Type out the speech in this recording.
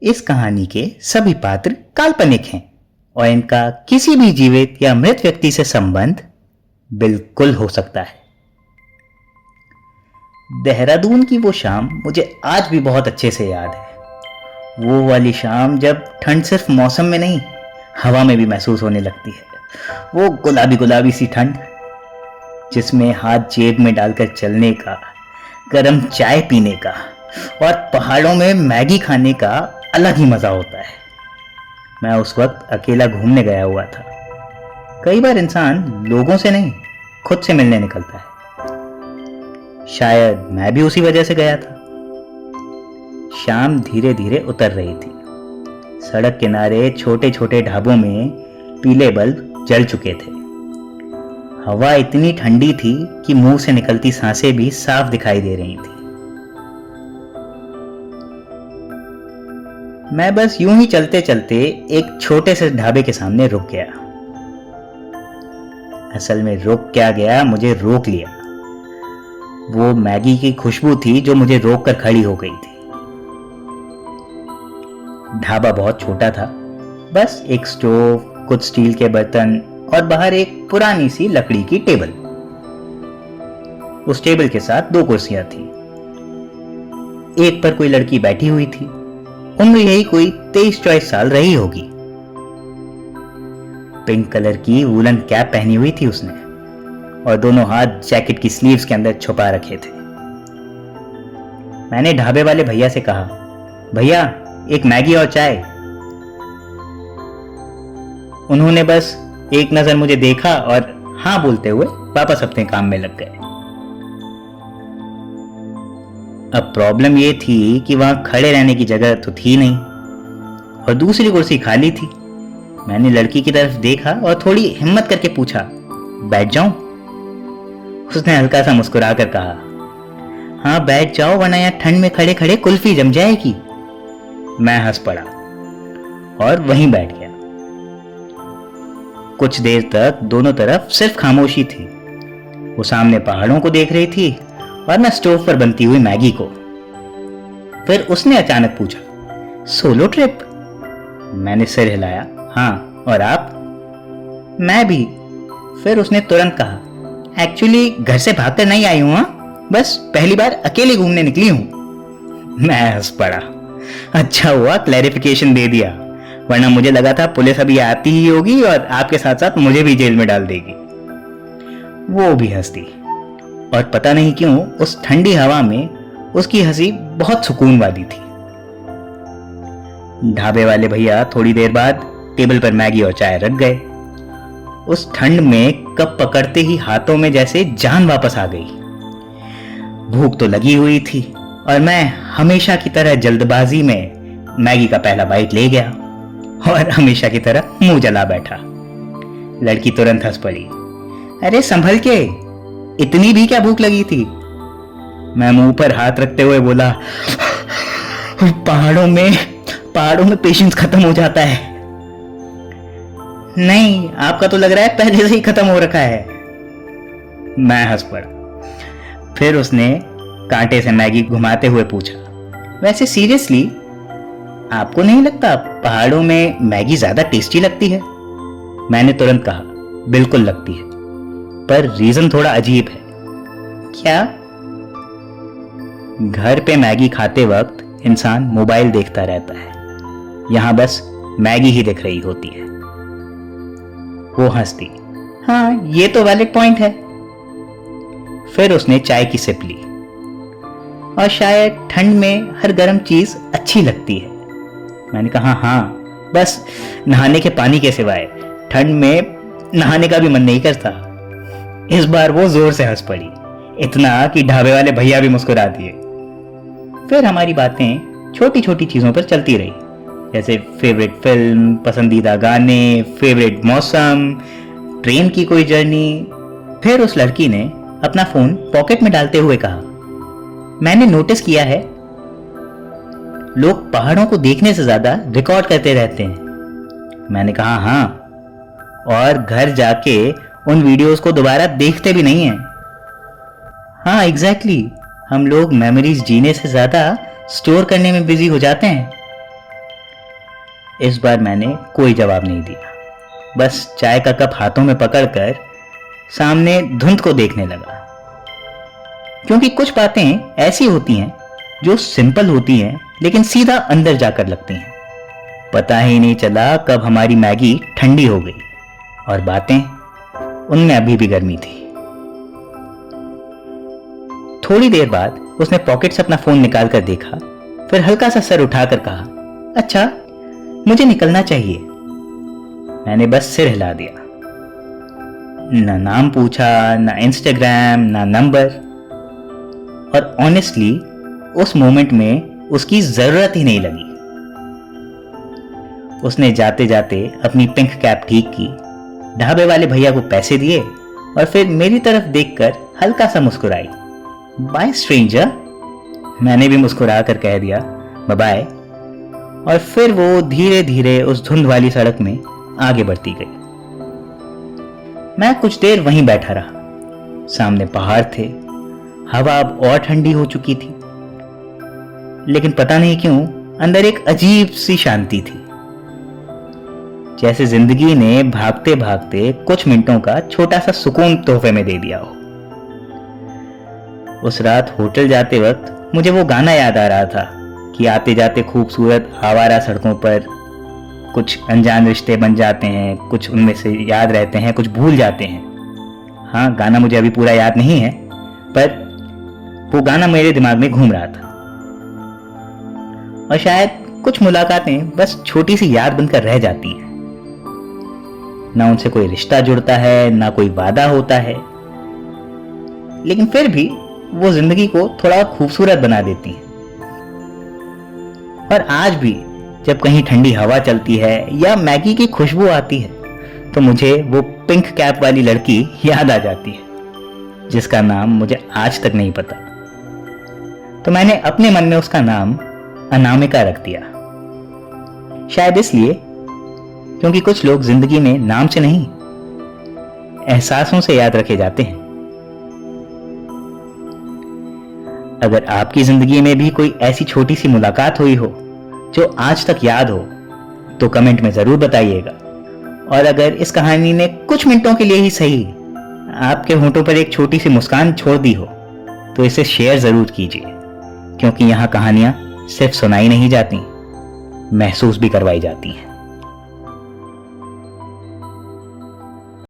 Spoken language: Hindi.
इस कहानी के सभी पात्र काल्पनिक हैं और इनका किसी भी जीवित या मृत व्यक्ति से संबंध बिल्कुल हो सकता है। देहरादून की वो शाम मुझे आज भी बहुत अच्छे से याद है। वो वाली शाम जब ठंड सिर्फ मौसम में नहीं, हवा में भी महसूस होने लगती है। वो गुलाबी गुलाबी सी ठंड जिसमें हाथ जेब में डालकर चलने का, गर्म चाय पीने का और पहाड़ों में मैगी खाने का अलग ही मजा होता है। मैं उस वक्त अकेला घूमने गया हुआ था। कई बार इंसान लोगों से नहीं, खुद से मिलने निकलता है। शायद मैं भी उसी वजह से गया था। शाम धीरे धीरे उतर रही थी। सड़क किनारे छोटे छोटे ढाबों में पीले बल्ब जल चुके थे। हवा इतनी ठंडी थी कि मुंह से निकलती सांसें भी साफ दिखाई दे रही थी। मैं बस यूं ही चलते चलते एक छोटे से ढाबे के सामने रुक गया। असल में रुक क्या गया, मुझे रोक लिया। वो मैगी की खुशबू थी जो मुझे रोक कर खड़ी हो गई थी। ढाबा बहुत छोटा था, बस एक स्टोव, कुछ स्टील के बर्तन और बाहर एक पुरानी सी लकड़ी की टेबल। उस टेबल के साथ 2 कुर्सियां थी। एक पर कोई लड़की बैठी हुई थी। उम्र यही कोई 23-24 साल रही होगी। पिंक कलर की वूलन कैप पहनी हुई थी उसने और दोनों हाथ जैकेट की स्लीव्स के अंदर छुपा रखे थे। मैंने ढाबे वाले भैया से कहा, भैया एक मैगी और चाय। उन्होंने बस एक नजर मुझे देखा और हाँ बोलते हुए वापस अपने काम में लग गए। अब प्रॉब्लम यह थी कि वहां खड़े रहने की जगह तो थी नहीं और दूसरी कुर्सी खाली थी। मैंने लड़की की तरफ देखा और थोड़ी हिम्मत करके पूछा, बैठ जाऊं? उसने हल्का सा मुस्कुरा कर कहा, हाँ बैठ जाओ, वरना यहां ठंड में खड़े खड़े कुल्फी जम जाएगी। मैं हंस पड़ा और वहीं बैठ गया। कुछ देर तक दोनों तरफ सिर्फ खामोशी थी। वो सामने पहाड़ों को देख रही थी और मैं स्टोव पर बनती हुई मैगी को। फिर उसने अचानक पूछा, सोलो ट्रिप? मैंने सिर हिलाया, हाँ, और आप? मैं भी। फिर उसने तुरंत कहा, एक्चुअली घर से भागकर नहीं आई हूं, बस पहली बार अकेले घूमने निकली हूं। मैं हंस पड़ा। अच्छा हुआ क्लैरिफिकेशन दे दिया, वरना मुझे लगा था पुलिस अभी आती ही होगी और आपके साथ साथ मुझे भी जेल में डाल देगी। वो भी हंसती और पता नहीं क्यों उस ठंडी हवा में उसकी हंसी बहुत सुकून वाली थी। ढाबे वाले भैया थोड़ी देर बाद टेबल पर मैगी और चाय रख गए। उस ठंड में कप पकड़ते ही हाथों में जैसे जान वापस आ गई। भूख तो लगी हुई थी और मैं हमेशा की तरह जल्दबाजी में मैगी का पहला बाइट ले गया और हमेशा की तरह मुंह जला बैठा। लड़की तुरंत हंस पड़ी, अरे संभल के, इतनी भी क्या भूख लगी थी? मैं मुंह पर हाथ रखते हुए बोला, पहाड़ों में पेशेंस खत्म हो जाता है। नहीं, आपका तो लग रहा है पहले से ही खत्म हो रखा है। मैं हंस पड़ा। फिर उसने कांटे से मैगी घुमाते हुए पूछा, वैसे सीरियसली आपको नहीं लगता पहाड़ों में मैगी ज्यादा टेस्टी लगती है? मैंने तुरंत कहा, बिल्कुल लगती है, पर रीजन थोड़ा अजीब है। क्या? घर पे मैगी खाते वक्त इंसान मोबाइल देखता रहता है, यहां बस मैगी ही दिख रही होती है। वो हंसती, हाँ ये तो वैलिड पॉइंट है। फिर उसने चाय की सिप ली, और शायद ठंड में हर गर्म चीज अच्छी लगती है। मैंने कहा, हाँ, बस नहाने के पानी के सिवाय ठंड में नहाने का भी मन नहीं करता। इस बार वो जोर से हंस पड़ी, इतना कि ढाबे वाले भैया भी मुस्कुरा दिए। फिर हमारी बातें छोटी छोटी चीजों पर चलती रही, जैसे फेवरेट फिल्म, पसंदीदा गाने, फेवरेट मौसम, ट्रेन की कोई जर्नी। फिर उस लड़की ने अपना फोन पॉकेट में डालते हुए कहा, मैंने नोटिस किया है लोग पहाड़ों को देखने से ज्यादा रिकॉर्ड करते रहते हैं। मैंने कहा, हाँ, और घर जाके उन वीडियोस को दोबारा देखते भी नहीं हैं। हाँ एग्जैक्टली, हम लोग मेमोरीज जीने से ज्यादा स्टोर करने में बिजी हो जाते हैं। इस बार मैंने कोई जवाब नहीं दिया, बस चाय का कप हाथों में पकड़कर सामने धुंध को देखने लगा। क्योंकि कुछ बातें ऐसी होती हैं जो सिंपल होती हैं लेकिन सीधा अंदर जाकर लगती हैं। पता ही नहीं चला कब हमारी मैगी ठंडी हो गई और बातें उनमें अभी भी गर्मी थी। थोड़ी देर बाद उसने पॉकेट से अपना फोन निकालकर देखा, फिर हल्का सा सर उठाकर कहा, अच्छा मुझे निकलना चाहिए। मैंने बस सिर हिला दिया। ना नाम पूछा, ना इंस्टाग्राम, ना नंबर। और ऑनेस्टली उस मोमेंट में उसकी जरूरत ही नहीं लगी। उसने जाते जाते अपनी पिंक कैप ठीक की, ढाबे वाले भैया को पैसे दिए और फिर मेरी तरफ देखकर हल्का सा मुस्कुराई। बाय स्ट्रेंजर, मैंने भी मुस्कुरा कर कह दिया बाय बाय। और फिर वो धीरे धीरे उस धुंध वाली सड़क में आगे बढ़ती गई। मैं कुछ देर वहीं बैठा रहा। सामने पहाड़ थे, हवा अब और ठंडी हो चुकी थी, लेकिन पता नहीं क्यों अंदर एक अजीब सी शांति थी, जैसे जिंदगी ने भागते भागते कुछ मिनटों का छोटा सा सुकून तोहफे में दे दिया हो। उस रात होटल जाते वक्त मुझे वो गाना याद आ रहा था कि आते जाते खूबसूरत आवारा सड़कों पर कुछ अनजान रिश्ते बन जाते हैं, कुछ उनमें से याद रहते हैं, कुछ भूल जाते हैं। हाँ, गाना मुझे अभी पूरा याद नहीं है, पर वो गाना मेरे दिमाग में घूम रहा था। और शायद कुछ मुलाकातें बस छोटी सी याद बनकर रह जाती हैं। ना उनसे कोई रिश्ता जुड़ता है, ना कोई वादा होता है, लेकिन फिर भी वो जिंदगी को थोड़ा खूबसूरत बना देती हैं। और आज भी जब कहीं ठंडी हवा चलती है या मैगी की खुशबू आती है, तो मुझे वो पिंक कैप वाली लड़की याद आ जाती है, जिसका नाम मुझे आज तक नहीं पता। तो मैंने अपने मन में उसका नाम अनामिका रख दिया। शायद इसलिए क्योंकि कुछ लोग जिंदगी में नाम से नहीं, एहसासों से याद रखे जाते हैं। अगर आपकी जिंदगी में भी कोई ऐसी छोटी सी मुलाकात हुई हो जो आज तक याद हो, तो कमेंट में जरूर बताइएगा। और अगर इस कहानी ने कुछ मिनटों के लिए ही सही आपके होंठों पर एक छोटी सी मुस्कान छोड़ दी हो, तो इसे शेयर जरूर कीजिए, क्योंकि यहाँ कहानियां सिर्फ सुनाई नहीं जाती, महसूस भी करवाई जाती हैं।